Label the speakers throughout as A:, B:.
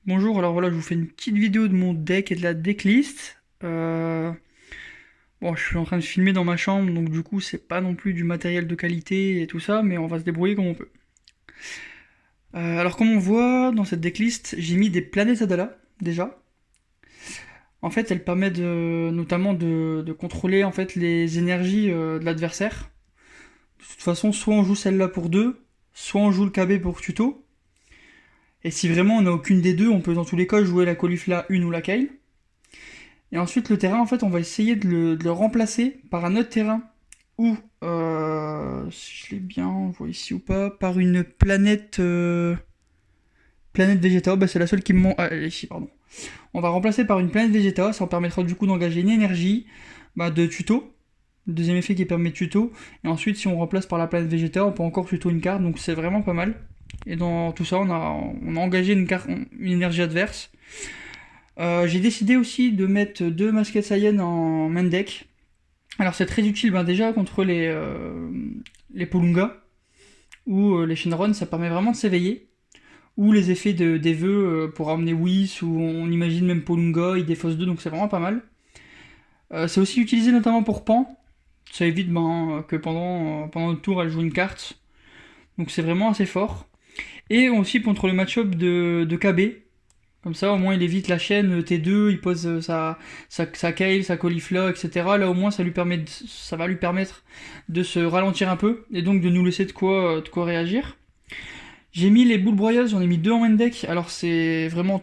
A: Bonjour, alors voilà, je vous fais une petite vidéo de mon deck et de la decklist. Bon, je suis en train de filmer dans ma chambre, donc du coup, c'est pas non plus du matériel de qualité et tout ça, mais on va se débrouiller comme on peut. Alors, comme on voit dans cette decklist, j'ai mis des planètes Adala, déjà. En fait, elles permettent notamment de contrôler en fait les énergies de l'adversaire. De toute façon, soit on joue celle-là pour deux, soit on joue le KB pour tuto. Et si vraiment on n'a aucune des deux, on peut dans tous les cas jouer la Caulifla 1 ou la Kale. Et ensuite, le terrain, en fait, on va essayer de le remplacer par un autre terrain. Ou, si je l'ai bien, on voit ici ou pas, par une planète, planète Vegeta. Bah, c'est la seule qui me manque. Ah, elle est ici, pardon. On va remplacer par une planète Vegeta. Ça en permettra du coup d'engager une énergie de tuto. Le deuxième effet qui permet de tuto. Et ensuite, si on remplace par la planète Vegeta, on peut encore tuto une carte. Donc c'est vraiment pas mal. Et dans tout ça, on a engagé une, carte, une énergie adverse. J'ai décidé aussi de mettre deux Masked Saiyan en main deck. Alors c'est très utile déjà contre les Polunga ou les Shenron, ça permet vraiment de s'éveiller. Ou les effets des vœux pour ramener Whis, ou on imagine même Polunga, il défausse 2, donc c'est vraiment pas mal. C'est aussi utilisé notamment pour Pan, ça évite que pendant le tour elle joue une carte, donc c'est vraiment assez fort. Et aussi contre le match-up de KB, comme ça, au moins, il évite la chaîne T2, il pose sa Kale, sa Caulifla, etc. Là, au moins, ça va lui permettre de se ralentir un peu et donc de nous laisser de quoi réagir. J'ai mis les boules broyeuses, j'en ai mis deux en main deck. Alors, c'est vraiment.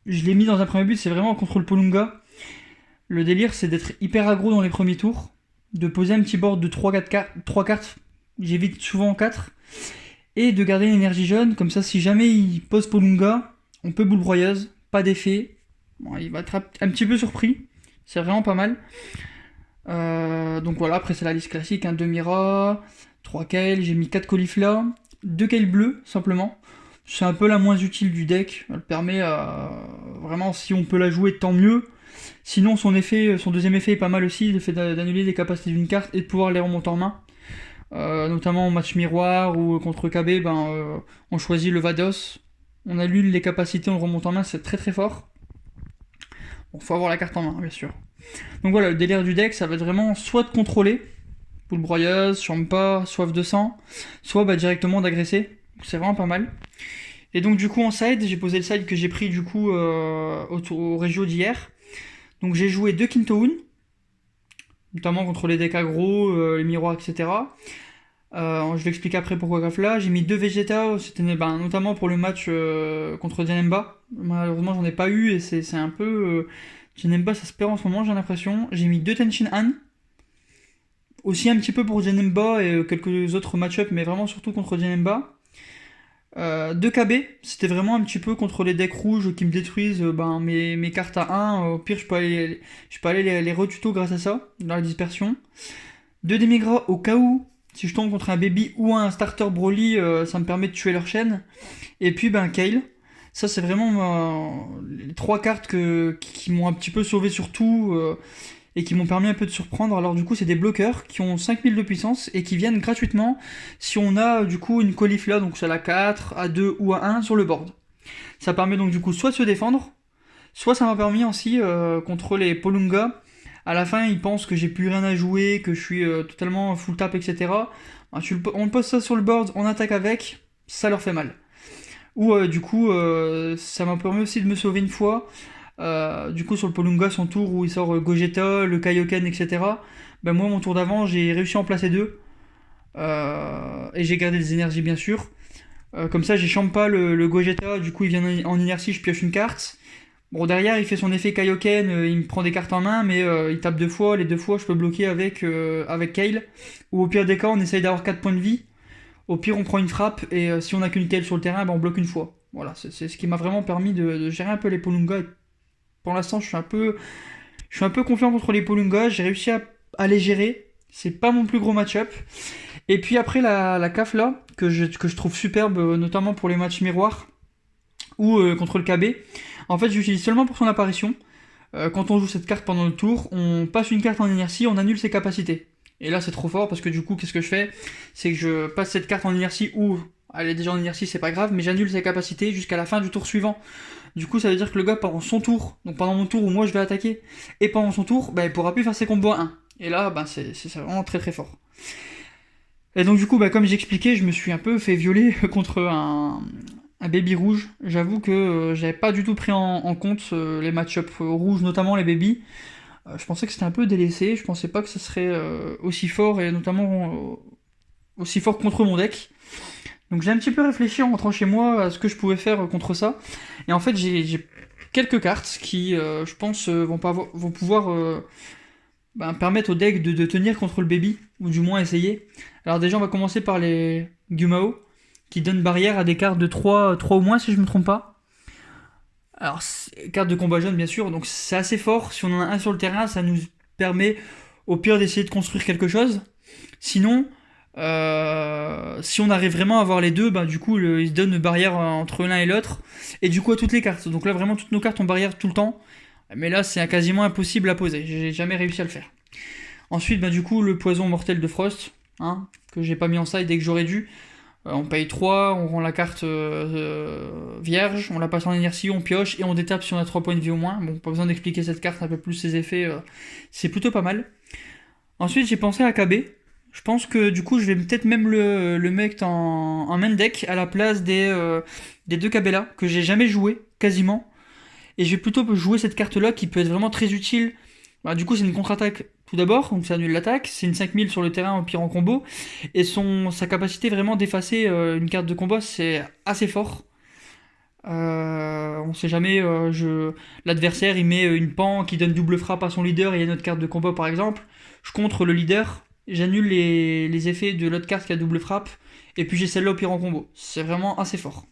A: Je l'ai mis dans un premier but, c'est vraiment contre le Polunga. Le délire, c'est d'être hyper aggro dans les premiers tours, de poser un petit board de 3 cartes, j'évite souvent 4, et de garder l'énergie jaune, comme ça, si jamais il pose Polunga, on peut boule broyeuse, pas d'effet. Bon, il va être un petit peu surpris. C'est vraiment pas mal. Donc voilà, après c'est la liste classique, hein, 2 Mira, 3 Kale, j'ai mis 4 Caulifla, 2 Kale bleu simplement. C'est un peu la moins utile du deck. Elle permet vraiment, si on peut la jouer, tant mieux. Sinon, son deuxième effet est pas mal aussi, le fait d'annuler les capacités d'une carte et de pouvoir les remonter en main. Notamment en match miroir ou contre KB, on choisit le Vados, on annule les capacités, on le remonte en main, c'est très très fort. Bon, faut avoir la carte en main, bien sûr. Donc voilà, le délire du deck, ça va être vraiment soit de contrôler, poule broyeuse, champa, soif de sang, soit directement d'agresser. C'est vraiment pas mal. Et donc du coup en side, j'ai posé le side que j'ai pris du coup au Régio d'hier. Donc j'ai joué deux Kintoun, notamment contre les decks aggro, les miroirs, etc. Je vais expliquer après pourquoi Grafla. J'ai mis deux Vegeta, c'était notamment pour le match contre Janemba. Malheureusement, j'en ai pas eu et c'est un peu. Janemba, ça se perd en ce moment, j'ai l'impression. J'ai mis deux Tenshin Han. Aussi un petit peu pour Janemba et quelques autres match-up, mais vraiment surtout contre Janemba. Deux KB, c'était vraiment un petit peu contre les decks rouges qui me détruisent mes cartes à 1. Au pire, je peux aller les retuto grâce à ça, dans la dispersion. Deux Demigra au cas où, si je tombe contre un baby ou un starter Broly, ça me permet de tuer leur chaîne. Et puis Kale. Ça c'est vraiment les trois cartes qui m'ont un petit peu sauvé sur tout et qui m'ont permis un peu de surprendre. Alors du coup c'est des bloqueurs qui ont 5000 de puissance et qui viennent gratuitement si on a du coup une Caulifla, donc c'est la 4, à 2 ou à 1 sur le board. Ça permet donc du coup soit de se défendre, soit ça m'a permis aussi contre les Polunga. À la fin, ils pensent que j'ai plus rien à jouer, que je suis totalement full tap, etc. On pose ça sur le board, on attaque avec, ça leur fait mal. Ou du coup, ça m'a permis aussi de me sauver une fois. Du coup, sur le Polunga, son tour où il sort Gogeta, le Kaioken, etc. Moi, mon tour d'avant, j'ai réussi à en placer deux. Et j'ai gardé des énergies, bien sûr. Comme ça, j'ai Champa le Gogeta, du coup, il vient en inertie, je pioche une carte. Bon, derrière, il fait son effet Kaioken, il me prend des cartes en main, mais il tape deux fois. Les deux fois, je peux bloquer avec Kale. Ou au pire des cas, on essaye d'avoir 4 points de vie. Au pire, on prend une frappe, et si on a qu'une Kale sur le terrain, on bloque une fois. Voilà, c'est ce qui m'a vraiment permis de gérer un peu les Polunga. Et pour l'instant, je suis un peu confiant contre les Polunga. J'ai réussi à les gérer. C'est pas mon plus gros match-up. Et puis après, la CAF là, que je trouve superbe, notamment pour les matchs miroirs ou contre le KB. En fait, j'utilise seulement pour son apparition. Quand on joue cette carte pendant le tour, on passe une carte en inertie, on annule ses capacités. Et là, c'est trop fort parce que du coup, qu'est-ce que je fais? C'est que je passe cette carte en inertie ou Elle est déjà en inertie, c'est pas grave, mais j'annule sa capacité jusqu'à la fin du tour suivant. Du coup, ça veut dire que le gars, pendant son tour, donc pendant mon tour où moi je vais attaquer, et pendant son tour, bah, il pourra plus faire ses combos à 1. Et là, bah, c'est vraiment très très fort. Et donc du coup, bah, comme j'expliquais, je me suis un peu fait violer contre un baby rouge. J'avoue que j'avais pas du tout pris en compte les match-up rouges, notamment les baby. Je pensais que c'était un peu délaissé, je pensais pas que ça serait aussi fort, et notamment aussi fort contre mon deck. Donc j'ai un petit peu réfléchi en rentrant chez moi à ce que je pouvais faire contre ça. Et en fait, j'ai quelques cartes qui, je pense, vont pouvoir permettre au deck de tenir contre le baby, ou du moins essayer. Alors déjà, on va commencer par les Gumao, qui donnent barrière à des cartes de 3 ou moins, si je me trompe pas. Alors, carte de combat jaune, bien sûr, donc c'est assez fort. Si on en a un sur le terrain, ça nous permet au pire d'essayer de construire quelque chose. Sinon, si on arrive vraiment à avoir les deux, bah, du coup, il se donne une barrière entre l'un et l'autre. Et du coup, à toutes les cartes. Donc là, vraiment, toutes nos cartes ont barrière tout le temps. Mais là, c'est quasiment impossible à poser. J'ai jamais réussi à le faire. Ensuite, bah, du coup, le poison mortel de Frost, hein, que j'ai pas mis en side dès que j'aurais dû. On paye 3, on rend la carte vierge, on la passe en inertie, on pioche et on détape si on a 3 points de vie au moins. Bon, pas besoin d'expliquer cette carte, un peu plus ses effets, c'est plutôt pas mal. Ensuite, j'ai pensé à KB. Je pense que du coup, je vais peut-être même le mettre en main deck à la place des deux KB là, que j'ai jamais joué, quasiment. Et je vais plutôt jouer cette carte là qui peut être vraiment très utile. Bah, du coup, c'est une contre-attaque tout d'abord, donc ça annule l'attaque. C'est une 5000 sur le terrain au pire en combo. Et sa capacité vraiment d'effacer une carte de combat, c'est assez fort. On sait jamais, l'adversaire il met une pan qui donne double frappe à son leader et il y a une autre carte de combat par exemple. Je contre le leader, j'annule les effets de l'autre carte qui a double frappe, et puis j'ai celle-là au pire en combo. C'est vraiment assez fort.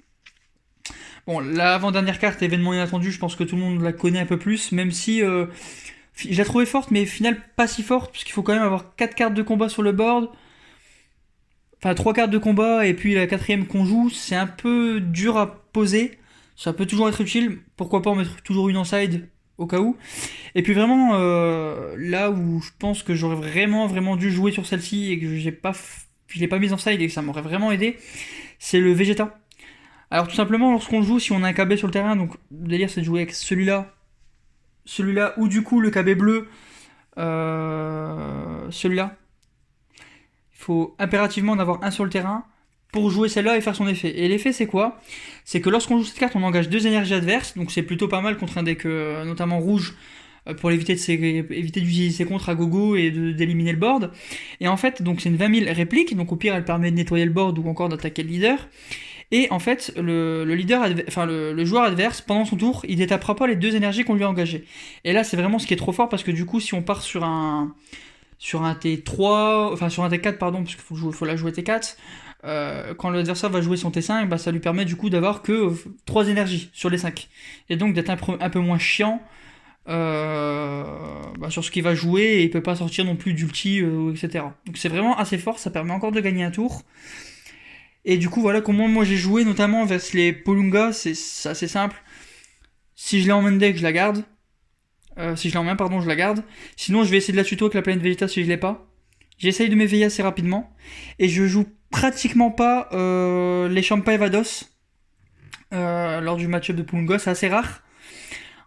A: Bon, l'avant-dernière carte, événement inattendu, je pense que tout le monde la connaît un peu plus, même si je la trouvais forte, mais au final pas si forte, puisqu'il faut quand même avoir 4 cartes de combat sur le board. Enfin, 3 cartes de combat, et puis la quatrième qu'on joue, c'est un peu dur à poser. Ça peut toujours être utile, pourquoi pas en mettre toujours une en side, au cas où. Et puis vraiment, là où je pense que j'aurais vraiment dû jouer sur celle-ci, et que je l'ai pas mise en side, et que ça m'aurait vraiment aidé, c'est le Vegeta. Alors tout simplement, lorsqu'on joue, si on a un KB sur le terrain, donc le délire c'est de jouer avec celui-là, ou du coup le KB bleu, celui-là. Il faut impérativement en avoir un sur le terrain pour jouer celle-là et faire son effet. Et l'effet c'est quoi? C'est que lorsqu'on joue cette carte, on engage 2 énergies adverses, donc c'est plutôt pas mal contre un deck notamment rouge, pour éviter d'utiliser ses contres à gogo et d'éliminer le board. Et en fait, donc c'est une 20 000 réplique, donc au pire elle permet de nettoyer le board ou encore d'attaquer le leader. Et en fait, le joueur adverse, pendant son tour, il détapera pas les 2 énergies qu'on lui a engagées. Et là, c'est vraiment ce qui est trop fort, parce que du coup, si on part sur un T3, enfin sur un T4, pardon, parce qu'il faut la jouer T4, quand l'adversaire va jouer son T5, bah, ça lui permet du coup d'avoir que 3 énergies sur les 5. Et donc d'être un peu moins chiant sur ce qu'il va jouer, et il peut pas sortir non plus d'ulti, etc. Donc c'est vraiment assez fort, ça permet encore de gagner un tour. Et du coup, voilà comment moi j'ai joué, notamment vers les Polunga, c'est assez simple. Si je l'ai en main deck, je la garde. Si je l'ai en main, pardon, je la garde. Sinon, je vais essayer de la tuto avec la planète Vegeta si je l'ai pas. J'essaye de m'éveiller assez rapidement. Et je joue pratiquement pas les Champa Evados lors du match-up de Polunga, c'est assez rare.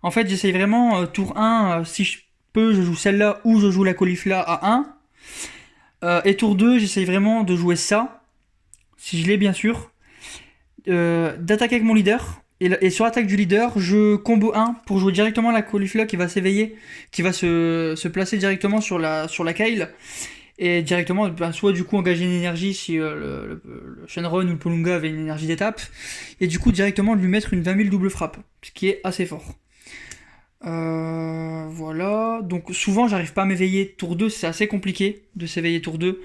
A: En fait, j'essaye vraiment, tour 1, si je peux, je joue celle-là ou je joue la Caulifla à 1. Et tour 2, j'essaye vraiment de jouer ça. Si je l'ai bien sûr, d'attaquer avec mon leader, et sur l'attaque du leader, je combo 1 pour jouer directement la Caulifla qui va s'éveiller, qui va se placer directement sur la Kyle, et directement, soit du coup engager une énergie si le Shenron ou le Polunga avait une énergie d'étape, et du coup directement lui mettre une 20 000 double frappe, ce qui est assez fort. Voilà, donc souvent j'arrive pas à m'éveiller tour 2, c'est assez compliqué de s'éveiller tour 2.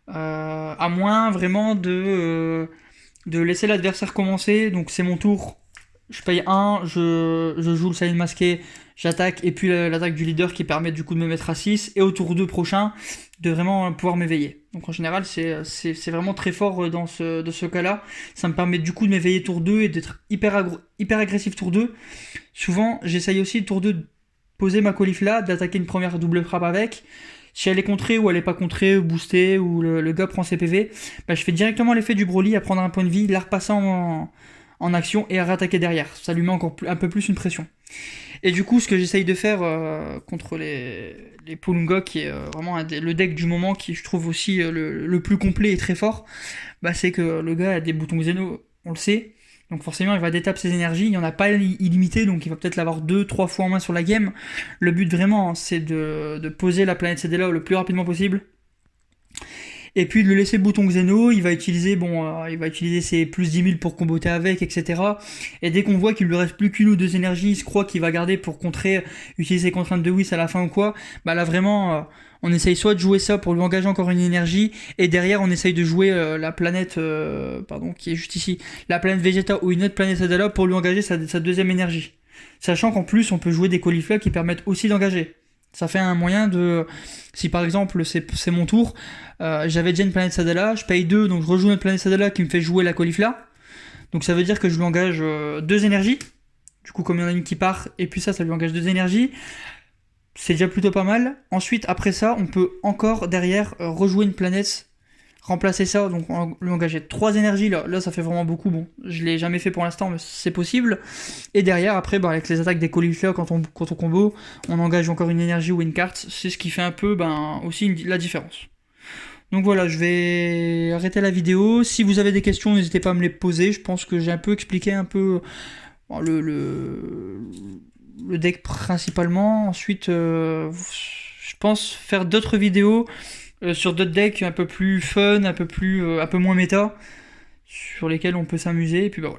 A: À moins vraiment de laisser l'adversaire commencer. Donc c'est mon tour, je paye 1, je joue le Silent masqué, j'attaque, et puis l'attaque du leader qui permet du coup de me mettre à 6, et au tour 2 prochain de vraiment pouvoir m'éveiller. Donc en général c'est vraiment très fort de ce cas là. Ça me permet du coup de m'éveiller tour 2 et d'être hyper agressif tour 2. Souvent j'essaye aussi tour 2 de poser ma Caulifla, d'attaquer une première double frappe avec. Si elle est contrée ou elle est pas contrée, ou boostée, ou le gars prend ses PV, bah, je fais directement l'effet du Broly à prendre un point de vie, la repasser en action et à réattaquer derrière. Ça lui met encore un peu plus une pression. Et du coup, ce que j'essaye de faire contre les Polunga, qui est vraiment le deck du moment, qui je trouve aussi le plus complet et très fort, bah, c'est que le gars a des boutons Xeno, on le sait. Donc forcément, il va détaper ses énergies. Il n'y en a pas illimité, donc il va peut-être l'avoir 2-3 fois en main sur la game. Le but vraiment, hein, c'est de poser la planète Cedella le plus rapidement possible. Et puis de le laisser le bouton Xeno, il va utiliser ses plus 10 000 pour comboter avec, etc. Et dès qu'on voit qu'il lui reste plus qu'une ou deux énergies, il se croit qu'il va garder pour utiliser ses contraintes de Whis à la fin ou quoi, bah là vraiment, on essaye soit de jouer ça pour lui engager encore une énergie, et derrière on essaye de jouer la planète, qui est juste ici, la planète Vegeta ou une autre planète Adala pour lui engager sa deuxième énergie. Sachant qu'en plus on peut jouer des caulifleurs qui permettent aussi d'engager. Ça fait un moyen de... Si par exemple c'est mon tour, j'avais déjà une planète Sadala, je paye 2, donc je rejoue une planète Sadala qui me fait jouer la caulifla. Donc ça veut dire que je lui engage 2 énergies. Du coup, comme il y en a une qui part, et puis ça lui engage 2 énergies. C'est déjà plutôt pas mal. Ensuite, après ça, on peut encore derrière rejouer une planète, remplacer ça, donc lui engager 3 énergies. Là, ça fait vraiment beaucoup. Bon, je l'ai jamais fait pour l'instant, mais c'est possible. Et derrière, après, avec les attaques des caulifleurs, quand on combo, on engage encore une énergie ou une carte. C'est ce qui fait un peu aussi la différence. Donc voilà, je vais arrêter la vidéo. Si vous avez des questions, n'hésitez pas à me les poser. Je pense que j'ai un peu expliqué le deck principalement. Ensuite, je pense faire d'autres vidéos sur d'autres decks un peu plus fun, un peu moins méta, sur lesquels on peut s'amuser. Et puis voilà.